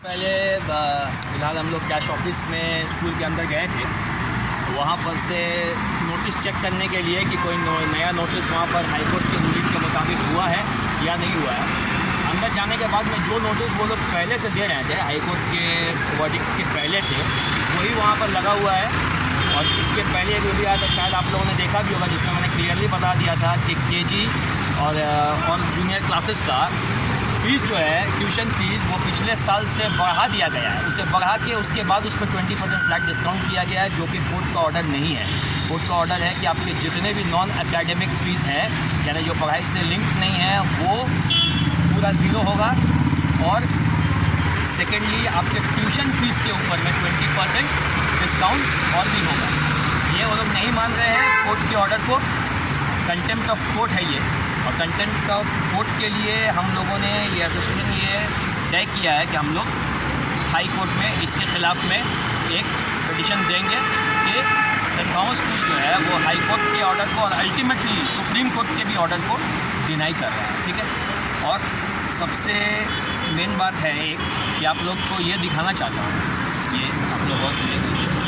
पहले फ़िलहाल हम लोग कैश ऑफिस में स्कूल के अंदर गए थे। वहाँ पर से नोटिस चेक करने के लिए कि कोई नया नोटिस वहाँ पर हाई कोर्ट के रूलिंग के मुताबिक हुआ है या नहीं हुआ है। अंदर जाने के बाद में जो नोटिस वो लोग पहले से दे रहे थे हाई कोर्ट के वर्डिक्ट के पहले से, वही वहाँ पर लगा हुआ है। और इसके पहले एक वीडियो आया था, शायद आप लोगों ने देखा भी होगा, जिसमें मैंने क्लियरली बता दिया था कि केजी और जूनियर क्लासेस का फीस जो है, ट्यूशन फीस, वो पिछले साल से बढ़ा दिया गया है। उसे बढ़ा के उसके बाद उस पर 20% फ्लैट डिस्काउंट किया गया है, जो कि कोर्ट का ऑर्डर नहीं है। कोर्ट का ऑर्डर है कि आपके जितने भी नॉन एकेडमिक फ़ीस हैं, यानी जो पढ़ाई से लिंक नहीं है, वो पूरा ज़ीरो होगा। और सेकेंडली आपके ट्यूशन फ़ीस के ऊपर में 20% डिस्काउंट और भी होगा। ये वो लोग नहीं मान रहे हैं कोर्ट के ऑर्डर को। कंटेम्प्ट ऑफ कोर्ट है ये, और कंटेम्प्ट ऑफ कोर्ट के लिए हम लोगों ने ये एसोसिएशन ये तय किया है कि हम लोग हाई कोर्ट में इसके ख़िलाफ़ में एक पिटीशन देंगे कि सेंट थॉमस स्कूल जो है वो हाई कोर्ट के ऑर्डर को और अल्टीमेटली सुप्रीम कोर्ट के भी ऑर्डर को डिनाई कर रहा है। ठीक है। और सबसे मेन बात है एक कि आप लोग को ये दिखाना चाहता हूँ, ये आप लोग और से देख लीजिए,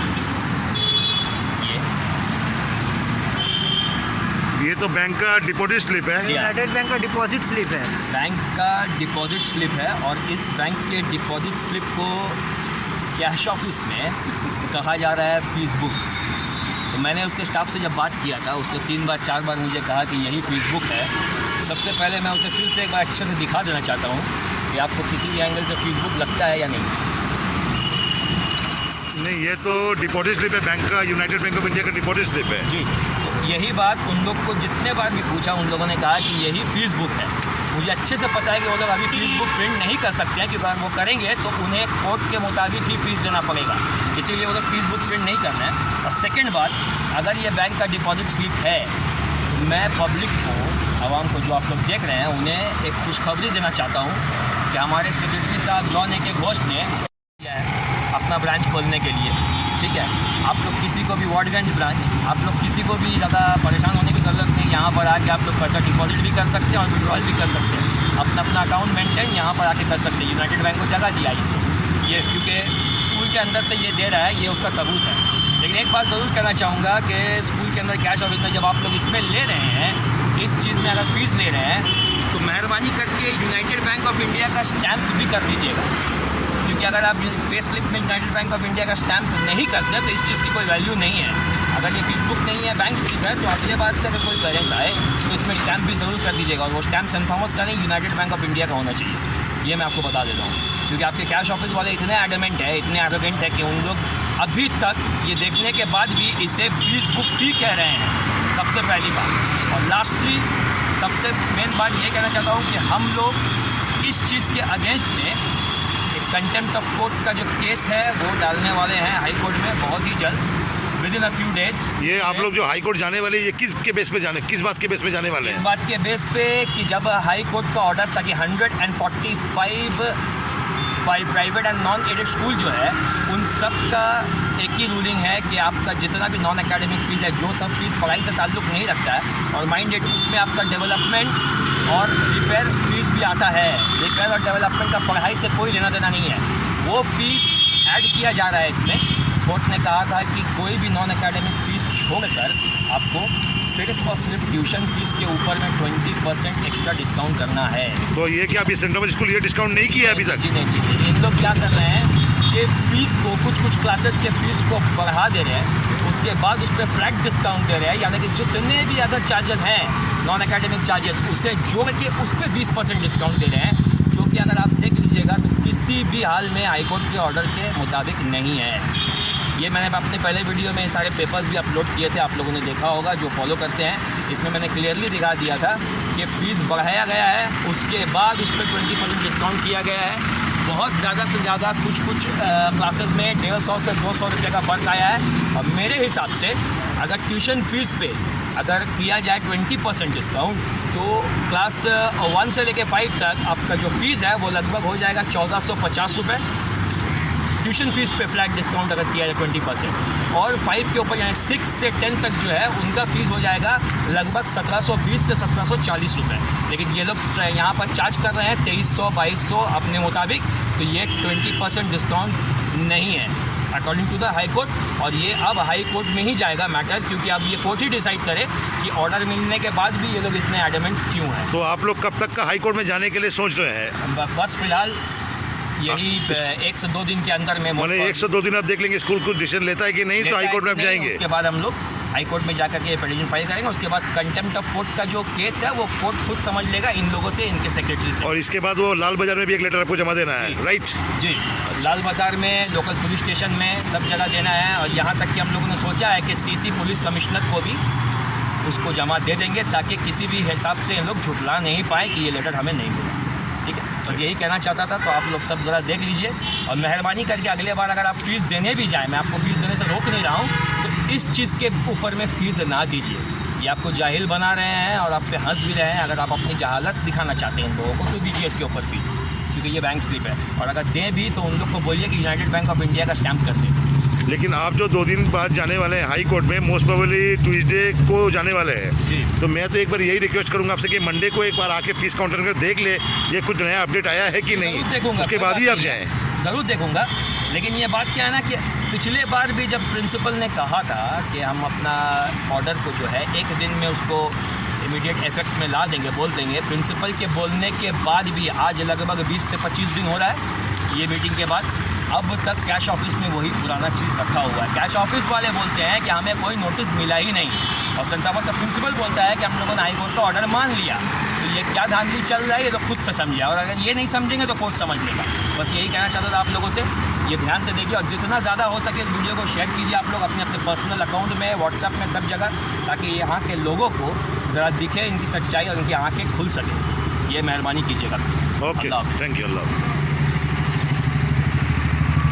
ये तो बैंक का डिपॉजिट स्लिप है। यूनाइटेड बैंक का डिपॉजिट स्लिप है। बैंक का डिपॉजिट स्लिप है, और इस बैंक के डिपॉजिट स्लिप को कैश ऑफिस में कहा जा रहा है फीस बुक। तो मैंने उसके स्टाफ से जब बात किया था, उसने 3 बार 4 बार मुझे कहा कि यही फीस बुक है। सबसे पहले मैं उसे फिर से एक बार अच्छे से दिखा देना चाहता हूँ कि आपको किसी भी एंगल से फीस बुक लगता है या नहीं। नहीं, ये तो डिपॉजिट स्लिप है बैंक का, यूनाइटेड बैंक ऑफ इंडिया का डिपॉजिट स्लिप है जी। तो यही बात उन लोग को जितने बार भी पूछा, उन लोगों ने कहा कि यही फीस बुक है। मुझे अच्छे से पता है कि वो लोग अभी फीस बुक प्रिंट नहीं कर सकते हैं, क्योंकि अगर वो करेंगे तो उन्हें कोर्ट के मुताबिक ही फीस देना पड़ेगा, इसीलिए वो लोग फीस बुक प्रिंट नहीं कर रहे हैं। और सेकेंड बात, अगर ये बैंक का डिपॉजिट स्लिप है, तो मैं पब्लिक को, आवाम को, जो आप लोग देख रहे हैं, उन्हें एक खुशखबरी देना चाहता हूँ कि हमारे सेक्रेटरी साहब लॉ ने के घोष ने अपना ब्रांच खोलने के लिए, ठीक है। आप लोग किसी को भी वार्डगंज ब्रांच, आप लोग किसी को भी ज़्यादा परेशान होने की ज़रूरत नहीं। यहाँ पर आके आप लोग पैसा डिपॉजिट भी कर सकते हैं और विड्रॉल भी कर सकते हैं। अपना अपना अकाउंट मेंटेन यहाँ पर आके कर सकते हैं। यूनाइटेड बैंक को जगह दिया ये, क्योंकि स्कूल के अंदर से ये दे रहा है, ये उसका सबूत है। लेकिन एक बात ज़रूर कहना चाहूँगा कि स्कूल के अंदर कैश ऑफिस में जब आप लोग इसमें ले रहे हैं, इस चीज़ में अगर फीस ले रहे हैं, तो मेहरबानी करके यूनाइटेड बैंक ऑफ इंडिया का स्टैम्प भी कर दीजिएगा, क्योंकि अगर आप पे स्लिप में यूनाइटेड बैंक ऑफ इंडिया का स्टैम्प नहीं करते तो इस चीज़ की कोई वैल्यू नहीं है। अगर ये फीस बुक नहीं है, बैंक स्लिप है, तो अगले बात से अगर कोई पेरेंट्स आए तो इसमें स्टैम्प भी ज़रूर कर दीजिएगा। और वो स्टैम्प सेंट थॉमस का नहीं, यूनाइटेड बैंक ऑफ इंडिया का होना चाहिए। ये मैं आपको बता देता हूँ, क्योंकि आपके कैश ऑफिस वाले इतने एडमेंट है, इतने एरोगेंट है कि उन लोग अभी तक ये देखने के बाद भी इसे फीस बुक ही कह रहे हैं। सबसे पहली बात। और लास्टली सबसे मेन बात ये कहना चाहता हूँ कि हम लोग इस चीज़ के अगेंस्ट में कंटेम्प्ट ऑफ कोर्ट का जो केस है वो डालने वाले हैं हाई कोर्ट में बहुत ही जल्द, with in a few days. ये आप लोग जो हाई कोर्ट जाने वाले, ये किस के बेस पे जाने, किस बात के बेस पे जाने वाले हैं? इस बात के बेस पे कि जब हाई कोर्ट का ऑर्डर था कि 145 private and non aided school जो है, उन सब का एक ही रूलिंग है कि आपका जितना भी नॉन एकेडमिक फीस है, जो सब फीस पढ़ाई से ताल्लुक़ नहीं रखता है, और माइंडेड उसमें आपका डेवलपमेंट और रिपेयर फीस भी आता है। रिपेयर और डेवलपमेंट का पढ़ाई से कोई लेना देना नहीं है, वो फीस ऐड किया जा रहा है इसमें। कोर्ट ने कहा था कि कोई भी नॉन एकेडमिक फ़ीस छोड़कर आपको सिर्फ और सिर्फ ट्यूशन फीस के ऊपर में 20% एक्स्ट्रा डिस्काउंट करना है। तो ये कि आप ये सेंट थॉमस स्कूल ये डिस्काउंट नहीं किया अभी तक? जी नहीं, इन लोग क्या कर रहे हैं कि फ़ीस को, कुछ क्लासेस के फ़ीस को बढ़ा दे रहे हैं, उसके बाद उस पर फ्लैट डिस्काउंट दे रहे हैं, यानी कि जितने भी अदर चार्जेस हैं नॉन एकेडमिक चार्जेस, उसे जोड़ के उस पर 20% डिस्काउंट दे रहे हैं, जो कि अगर आप देख लीजिएगा तो किसी भी हाल में हाईकोर्ट के ऑर्डर के मुताबिक नहीं है। ये मैंने अपने पहले वीडियो में सारे पेपर्स भी अपलोड किए थे, आप लोगों ने देखा होगा जो फॉलो करते हैं। इसमें मैंने क्लियरली दिखा दिया था कि फ़ीस बढ़ाया गया है, उसके बाद उस पर 20% डिस्काउंट किया गया है। बहुत ज़्यादा से ज़्यादा कुछ क्लासेस में 150 से 200 रुपये का फ़र्क आया है। और मेरे हिसाब से अगर ट्यूशन फ़ीस पे अगर किया जाए 20% डिस्काउंट, तो क्लास 1 से लेकर 5 तक आपका जो फ़ीस है वो लगभग हो जाएगा 1450 रुपये। ट्यूशन फीस पे फ्लैट डिस्काउंट अगर किया जाए 20%, और 5 के ऊपर यानी 6 से 10 तक जो है उनका फ़ीस हो जाएगा लगभग 1720 से 1740 रुपये। लेकिन ये लोग यहाँ पर चार्ज कर रहे हैं 2300-2200 अपने मुताबिक। तो ये 20% डिस्काउंट नहीं है according to the high court. और ये अब हाई कोर्ट में ही जाएगा मैटर, क्योंकि अब ये कोर्ट ही डिसाइड करे कि ऑर्डर मिलने के बाद भी ये लोग इतने एडमेंट क्यों हैं। तो आप लोग कब तक का हाई कोर्ट में जाने के लिए सोच रहे हैं? बस फिलहाल यही 1 से 2 दिन के अंदर में, मैंने 1 से 2 दिन आप देख लेंगे स्कूल कुछ डिसीजन लेता है कि नहीं, तो हाई कोर्ट में आप जाएंगे। उसके बाद हम लोग हाई कोर्ट में जाकर के पिटीशन फाइल करेंगे। उसके बाद कंटेम्प्ट ऑफ कोर्ट का जो केस है वो कोर्ट खुद समझ लेगा इन लोगों से, इनके सेक्रेटरी से। और इसके बाद वो लाल बाजार में भी एक लेटर आपको जमा देना है, राइट? जी, लाल बाजार में, लोकल पुलिस स्टेशन में, सब जगह देना है। और यहाँ तक कि हम लोगों ने सोचा है कि सीसी पुलिस कमिश्नर को भी उसको जमा दे देंगे, ताकि किसी भी हिसाब से इन लोग झुठला नहीं पाए कि ये लेटर हमें नहीं मिला। ठीक है, बस यही कहना चाहता था। तो आप लोग सब ज़रा देख लीजिए और मेहरबानी करके अगले बार अगर आप फीस देने भी जाएँ, मैं आपको फीस देने से रोक नहीं रहा हूँ, तो इस चीज़ के ऊपर में फ़ीस ना दीजिए। ये आपको जाहिल बना रहे हैं और आप पे हंस भी रहे हैं। अगर आप अपनी जहालत दिखाना चाहते हैं इन लोगों को, तो दीजिए इसके ऊपर फीस, क्योंकि ये बैंक स्लिप है। और अगर दें भी तो उन लोग को बोलिए कि यूनाइटेड बैंक ऑफ इंडिया का स्टैम्प कर दें। लेकिन आप जो 2 दिन बाद जाने वाले हैं हाई कोर्ट में, मोस्ट प्रोबेबली ट्यूसडे को जाने वाले हैं, जी। तो मैं तो एक बार यही रिक्वेस्ट करूंगा आपसे कि मंडे को एक बार आके फीस काउंटर में देख ले ये कुछ नया अपडेट आया है कि नहीं, ज़रूर देखूंगा, उसके बाद ही आप जाएं। ज़रूर देखूंगा। लेकिन ये बात क्या है ना कि पिछले बार भी जब प्रिंसिपल ने कहा था कि हम अपना ऑर्डर को जो है 1 दिन में उसको इमीडिएट इफेक्ट में ला देंगे, बोल देंगे, प्रिंसिपल के बोलने के बाद भी आज लगभग 20 से 25 दिन हो रहा है ये मीटिंग के बाद, अब तक कैश ऑफिस में वही पुराना चीज़ रखा हुआ है। कैश ऑफिस वाले बोलते हैं कि हमें कोई नोटिस मिला ही नहीं, और सेंट्रल का प्रिंसिपल बोलता है कि हम लोगों ने हाई कोर्ट का ऑर्डर मान लिया। तो ये क्या धांधली चल रहा है ये तो खुद से समझिए, और अगर ये नहीं समझेंगे तो कोर्ट समझ लेगा। बस यही कहना चाहता था आप लोगों से, ये ध्यान से देखिए और जितना ज़्यादा हो सके इस वीडियो को शेयर कीजिए आप लोग अपने अपने पर्सनल अकाउंट में, व्हाट्सएप में, सब जगह, ताकि यहाँ के लोगों को ज़रा दिखे इनकी सच्चाई और इनकी आँखें खुल सके। ये मेहरबानी कीजिएगा। Okay, thank you, Allah.